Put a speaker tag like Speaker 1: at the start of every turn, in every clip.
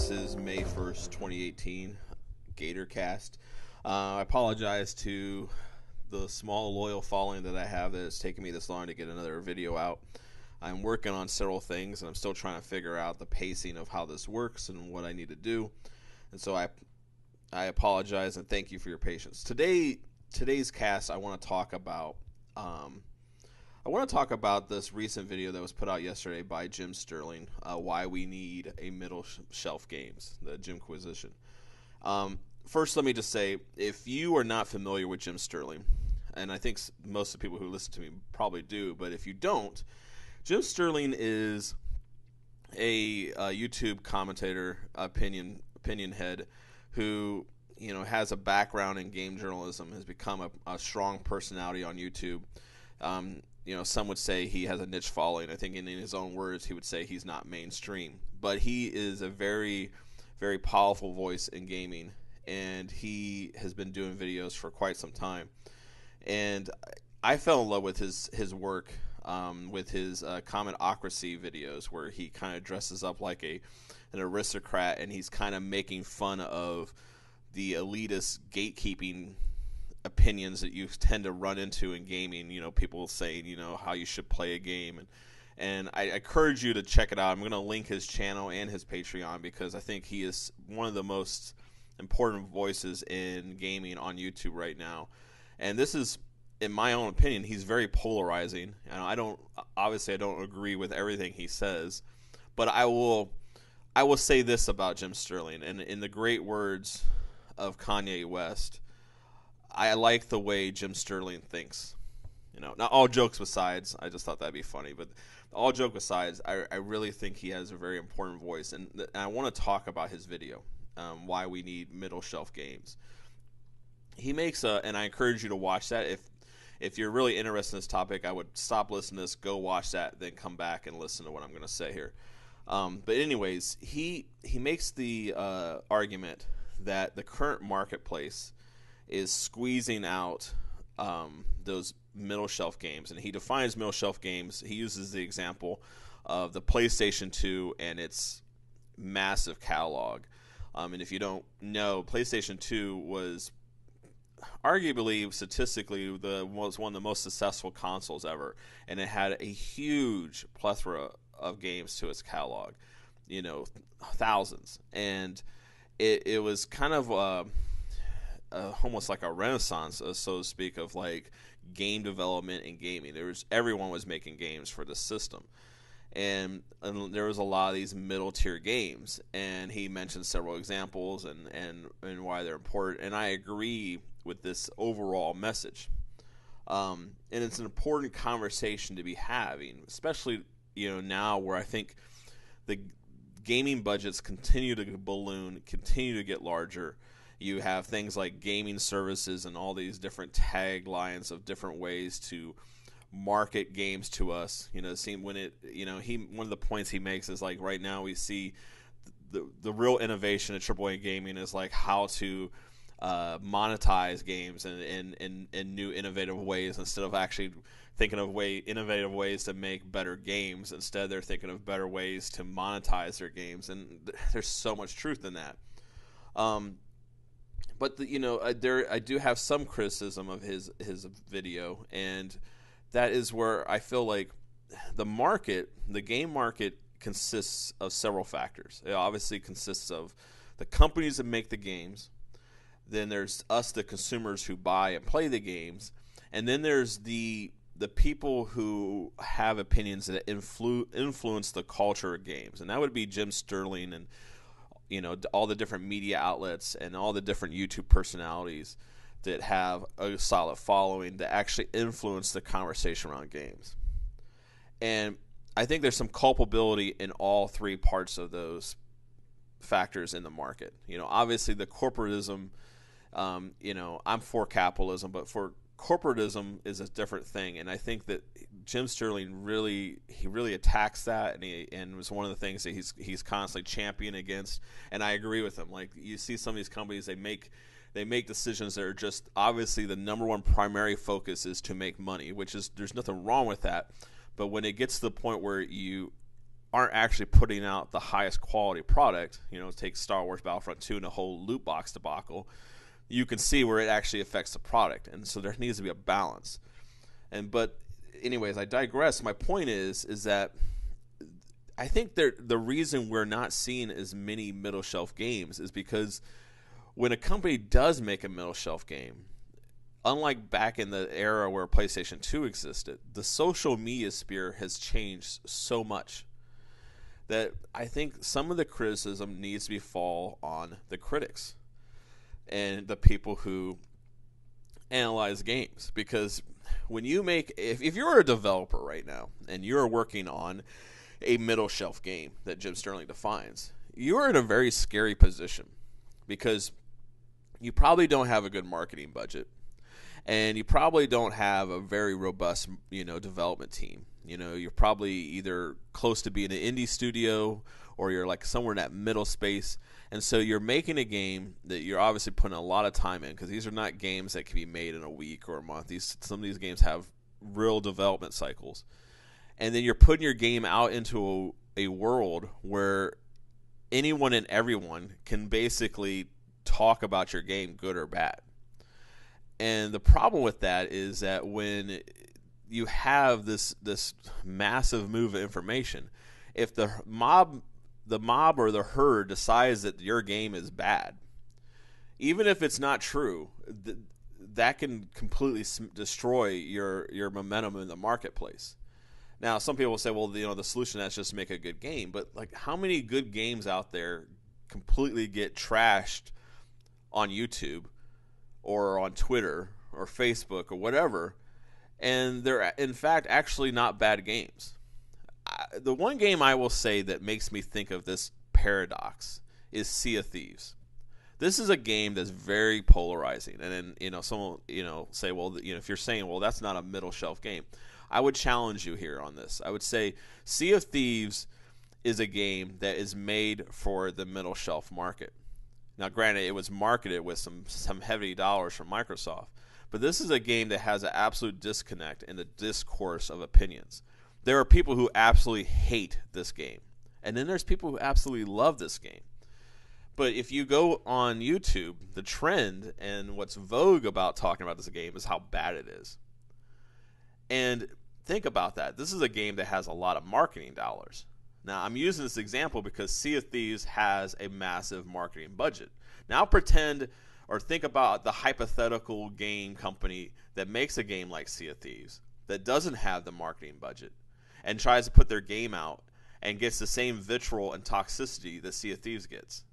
Speaker 1: This is May 1st, 2018, Gatorcast. I apologize to the small loyal following that I have that it's taken me this long to get another video out. I'm working on several things and I'm still trying to figure out the pacing of how this works and what I need to do. And so I apologize and thank you for your patience. Today's cast, I want to talk about this recent video that was put out yesterday by Jim Sterling, why we need a middle shelf games, the Jimquisition. First, let me just say, if you are not familiar with Jim Sterling, and I think most of the people who listen to me probably do, but if you don't, Jim Sterling is a YouTube commentator, opinion head, who has a background in game journalism, has become a strong personality on YouTube. Some would say he has a niche following. I think in his own words, he would say he's not mainstream. But he is a very, very powerful voice in gaming, and he has been doing videos for quite some time. And I fell in love with his work, with his commentocracy videos, where he kind of dresses up like an aristocrat, and he's kind of making fun of the elitist gatekeeping opinions that you tend to run into in gaming. People saying how you should play a game, and I encourage you to check it out. I'm going to link his channel and his Patreon because I think he is one of the most important voices in gaming on YouTube right now. And this is, in my own opinion, he's very polarizing, and I don't agree with everything he says, but I will say this about Jim Sterling, and in the great words of Kanye West, I like the way Jim Sterling thinks. Not all jokes besides, I just thought that'd be funny, but all joke besides, I really think he has a very important voice, and I want to talk about his video, why we need middle shelf games. He makes and I encourage you to watch that. If you're really interested in this topic, I would stop listening to this, go watch that, then come back and listen to what I'm going to say here. But anyways, he makes the argument that the current marketplace is squeezing out those middle shelf games, and he defines middle shelf games. He uses the example of the PlayStation 2 and its massive catalog. And if you don't know, PlayStation 2 was arguably, statistically, was one of the most successful consoles ever, and it had a huge plethora of games to its catalog, thousands, and it was kind of almost like a renaissance, so to speak, of like game development and gaming. Everyone was making games for the system, and there was a lot of these middle tier games, and he mentioned several examples and why they're important, and I agree with this overall message. And it's an important conversation to be having, especially now where I think the gaming budgets continue to balloon, continue to get larger. You have things like gaming services and all these different taglines of different ways to market games to us. One of the points he makes is like, right now we see the real innovation in AAA gaming is like how to monetize games in new innovative ways, instead of actually thinking of innovative ways to make better games. Instead, they're thinking of better ways to monetize their games, and there's so much truth in that. But I do have some criticism of his video, and that is where I feel like the game market consists of several factors. It obviously consists of the companies that make the games. Then there's us, the consumers who buy and play the games, and then there's the people who have opinions that influence the culture of games, and that would be Jim Sterling and all the different media outlets and all the different YouTube personalities that have a solid following that actually influence the conversation around games. And I think there's some culpability in all three parts of those factors in the market. Obviously the corporatism. I'm for capitalism, but for corporatism is a different thing, and I think that Jim Sterling really attacks that, and was one of the things that he's constantly championing against. And I agree with him. Like, you see some of these companies, they make decisions that are just obviously the number one primary focus is to make money, which is, there's nothing wrong with that. But when it gets to the point where you aren't actually putting out the highest quality product, take Star Wars Battlefront 2 and a whole loot box debacle, you can see where it actually affects the product. And so there needs to be a balance. But anyways, I digress. My point is that I think the reason we're not seeing as many middle shelf games is because when a company does make a middle shelf game, unlike back in the era where PlayStation 2 existed, the social media sphere has changed so much that I think some of the criticism needs to fall on the critics and the people who analyze games. Because when you make, if you're a developer right now and you're working on a middle shelf game that Jim Sterling defines, you're in a very scary position because you probably don't have a good marketing budget, and you probably don't have a very robust, development team. You're probably either close to being an indie studio or you're like somewhere in that middle space. And so you're making a game that you're obviously putting a lot of time in, because these are not games that can be made in a week or a month. Some of these games have real development cycles. And then you're putting your game out into a world where anyone and everyone can basically talk about your game, good or bad. And the problem with that is that when you have this massive move of information, if the mob or the herd decides that your game is bad, even if it's not true, that can completely destroy your momentum in the marketplace. Now, some people will say, well, the solution is just make a good game. But like, how many good games out there completely get trashed on YouTube or on Twitter or Facebook or whatever, and they're in fact actually not bad games? The one game I will say that makes me think of this paradox is Sea of Thieves. This is a game that's very polarizing, and then someone say, well, if you're saying, well, that's not a middle shelf game, I would challenge you here on this. I would say Sea of Thieves is a game that is made for the middle shelf market. Now, granted, it was marketed with some heavy dollars from Microsoft, but this is a game that has an absolute disconnect in the discourse of opinions. There are people who absolutely hate this game, and then there's people who absolutely love this game. But if you go on YouTube, the trend and what's vogue about talking about this game is how bad it is. And think about that. This is a game that has a lot of marketing dollars. Now, I'm using this example because Sea of Thieves has a massive marketing budget. Now pretend or think about the hypothetical game company that makes a game like Sea of Thieves that doesn't have the marketing budget and tries to put their game out and gets the same vitriol and toxicity that Sea of Thieves gets.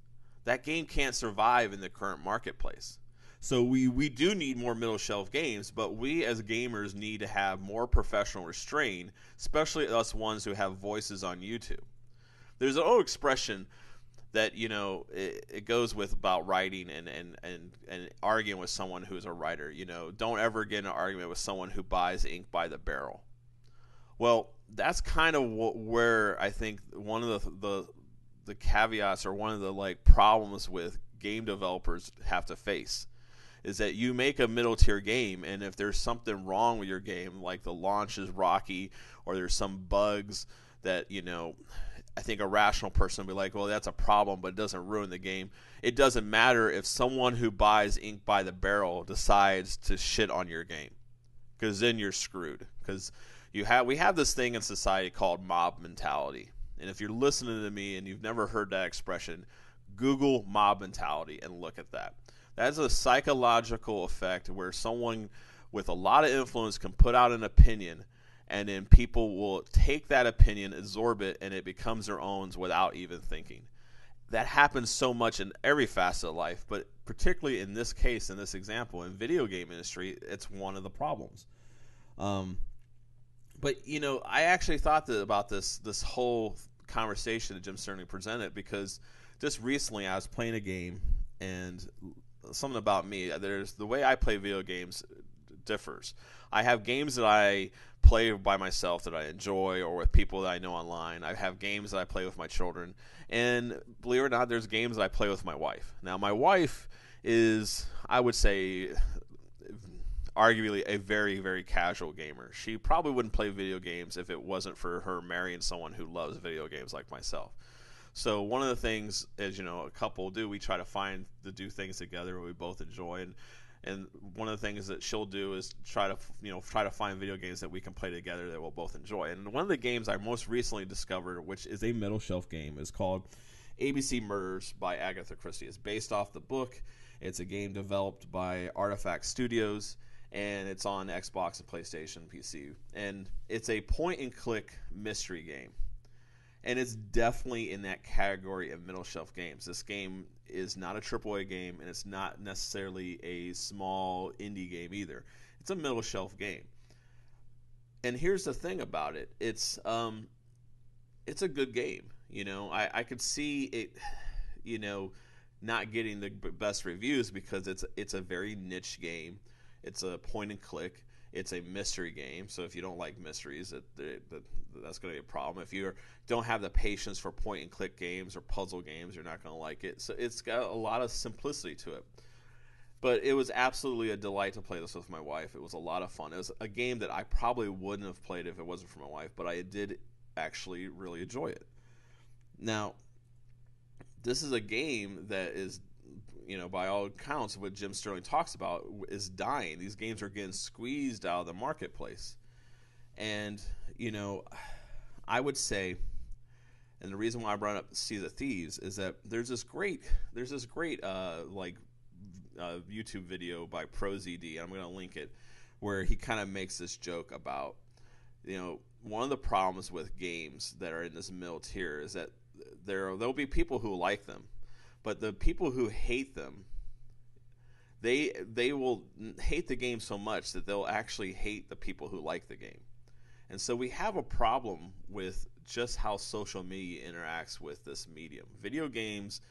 Speaker 1: That game can't survive in the current marketplace. So we do need more middle shelf games, but we as gamers need to have more professional restraint, especially us ones who have voices on YouTube. There's an old expression that it goes with about writing and arguing with someone who's a writer. Don't ever get in an argument with someone who buys ink by the barrel. Well, that's kind of where I think one of the caveats or one of the problems with game developers have to face is that you make a middle tier game, and if there's something wrong with your game, like the launch is rocky or there's some bugs that I think a rational person would be like, well, that's a problem, but it doesn't ruin the game. It doesn't matter if someone who buys ink by the barrel decides to shit on your game, because then you're screwed. Because we have this thing in society called mob mentality, and if you're listening to me and you've never heard that expression, Google mob mentality and look at that. That's a psychological effect where someone with a lot of influence can put out an opinion, and then people will take that opinion, absorb it, and it becomes their own without even thinking. That happens so much in every facet of life, but particularly in this case, in this example, in video game industry, it's one of the problems. But I actually thought about this whole conversation that Jim Sterling presented, because just recently I was playing a game, and something about me, the way I play video games differs. I have games that I play by myself that I enjoy, or with people that I know online. I have games that I play with my children, and believe it or not, there's games that I play with my wife. Now, my wife is, I would say, arguably a very, very casual gamer. She probably wouldn't play video games if it wasn't for her marrying someone who loves video games like myself. So one of the things, as you know, a couple do, we try to do things together we both enjoy, and one of the things that she'll do is try to find video games that we can play together that we'll both enjoy. And one of the games I most recently discovered, which is a middle shelf game, is called ABC Murders by Agatha Christie. It's based off the book. It's a game developed by Artifact Studios, and it's on Xbox and PlayStation, PC. And it's a point-and-click mystery game. And it's definitely in that category of middle shelf games. This game is not a AAA game, and it's not necessarily a small indie game either. It's a middle shelf game. And here's the thing about it: it's a good game. I could see it, not getting the best reviews because it's a very niche game. It's a point and click. It's a mystery game, so if you don't like mysteries, that's going to be a problem. If you don't have the patience for point-and-click games or puzzle games, you're not going to like it. So it's got a lot of simplicity to it. But it was absolutely a delight to play this with my wife. It was a lot of fun. It was a game that I probably wouldn't have played if it wasn't for my wife, but I did actually really enjoy it. Now, this is a game that is, by all accounts, what Jim Sterling talks about is dying. These games are getting squeezed out of the marketplace. And, I would say, and the reason why I brought up Sea of Thieves is that there's this great YouTube video by ProZD, and I'm going to link it, where he kind of makes this joke about, one of the problems with games that are in this middle tier is that there'll be people who like them. But the people who hate them, they will hate the game so much that they'll actually hate the people who like the game. And so we have a problem with just how social media interacts with this medium. Video games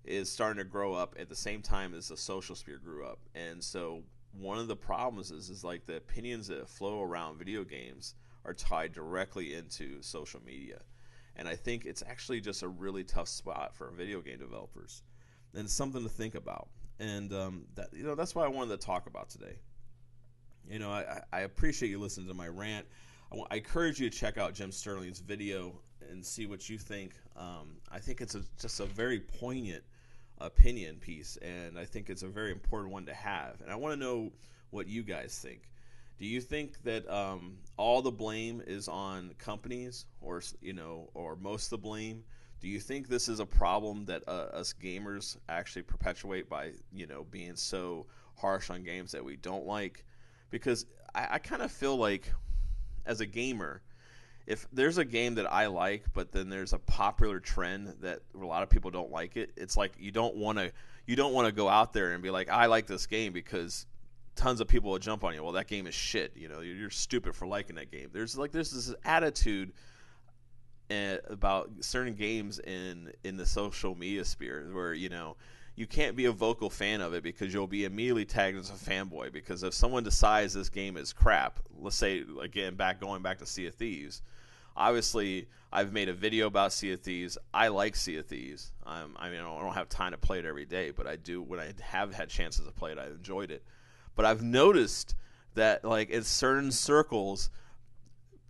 Speaker 1: is starting to grow up at the same time as the social sphere grew up. And so one of the problems is like the opinions that flow around video games are tied directly into social media. And I think it's actually just a really tough spot for video game developers, and it's something to think about. And that's what I wanted to talk about today. I appreciate you listening to my rant. I encourage you to check out Jim Sterling's video and see what you think. I think it's just a very poignant opinion piece, and I think it's a very important one to have. And I want to know what you guys think. Do you think that all the blame is on companies, or most of the blame? Do you think this is a problem that us gamers actually perpetuate by being so harsh on games that we don't like? Because I kind of feel like, as a gamer, if there's a game that I like, but then there's a popular trend that a lot of people don't like it, it's like you don't want to go out there and be like, I like this game, because tons of people will jump on you. Well, that game is shit. You're stupid for liking that game. There's this attitude about certain games in the social media sphere where you can't be a vocal fan of it because you'll be immediately tagged as a fanboy. Because if someone decides this game is crap, let's say again going back to Sea of Thieves. Obviously, I've made a video about Sea of Thieves. I like Sea of Thieves. I don't have time to play it every day, but I do. When I have had chances to play it, I enjoyed it. But I've noticed that, like, in certain circles,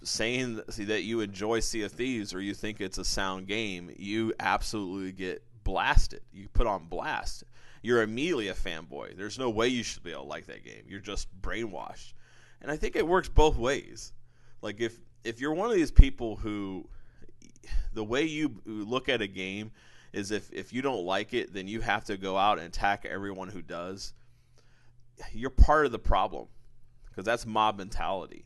Speaker 1: saying that you enjoy Sea of Thieves or you think it's a sound game, you absolutely get blasted. You put on blast. You're immediately a fanboy. There's no way you should be able to like that game. You're just brainwashed. And I think it works both ways. Like, if you're one of these people who, the way you look at a game is if you don't like it, then you have to go out and attack everyone who does, you're part of the problem, because that's mob mentality.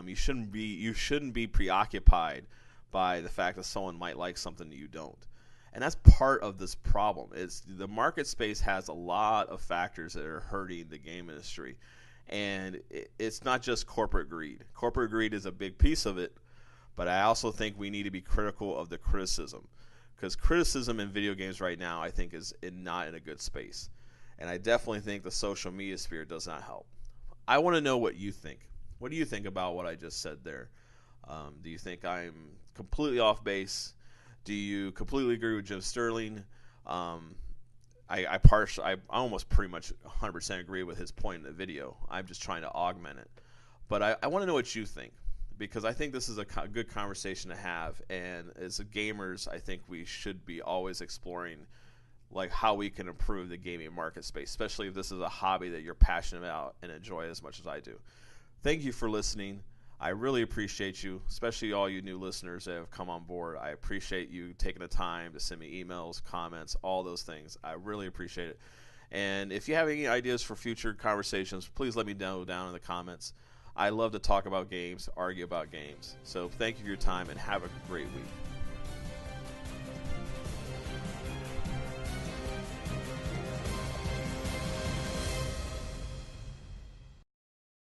Speaker 1: You shouldn't be preoccupied by the fact that someone might like something that you don't, and that's part of this problem. It's the market space has a lot of factors that are hurting the game industry, and it's not just corporate greed. Corporate greed is a big piece of it, but I also think we need to be critical of the criticism, because criticism in video games right now, I think, is not in a good space. And I definitely think the social media sphere does not help. I want to know what you think. What do you think about what I just said there? Do you think I'm completely off base? Do you completely agree with Jim Sterling? I I almost pretty much 100% agree with his point in the video. I'm just trying to augment it. But I want to know what you think, because I think this is a good conversation to have. And as gamers, I think we should be always exploring like how we can improve the gaming market space, especially if this is a hobby that you're passionate about and enjoy as much as I do. Thank you for listening. I really appreciate you, especially all you new listeners that have come on board. I appreciate you taking the time to send me emails, comments, all those things. I really appreciate it. And if you have any ideas for future conversations, please let me know down in the comments. I love to talk about games, argue about games. So thank you for your time, and have a great week.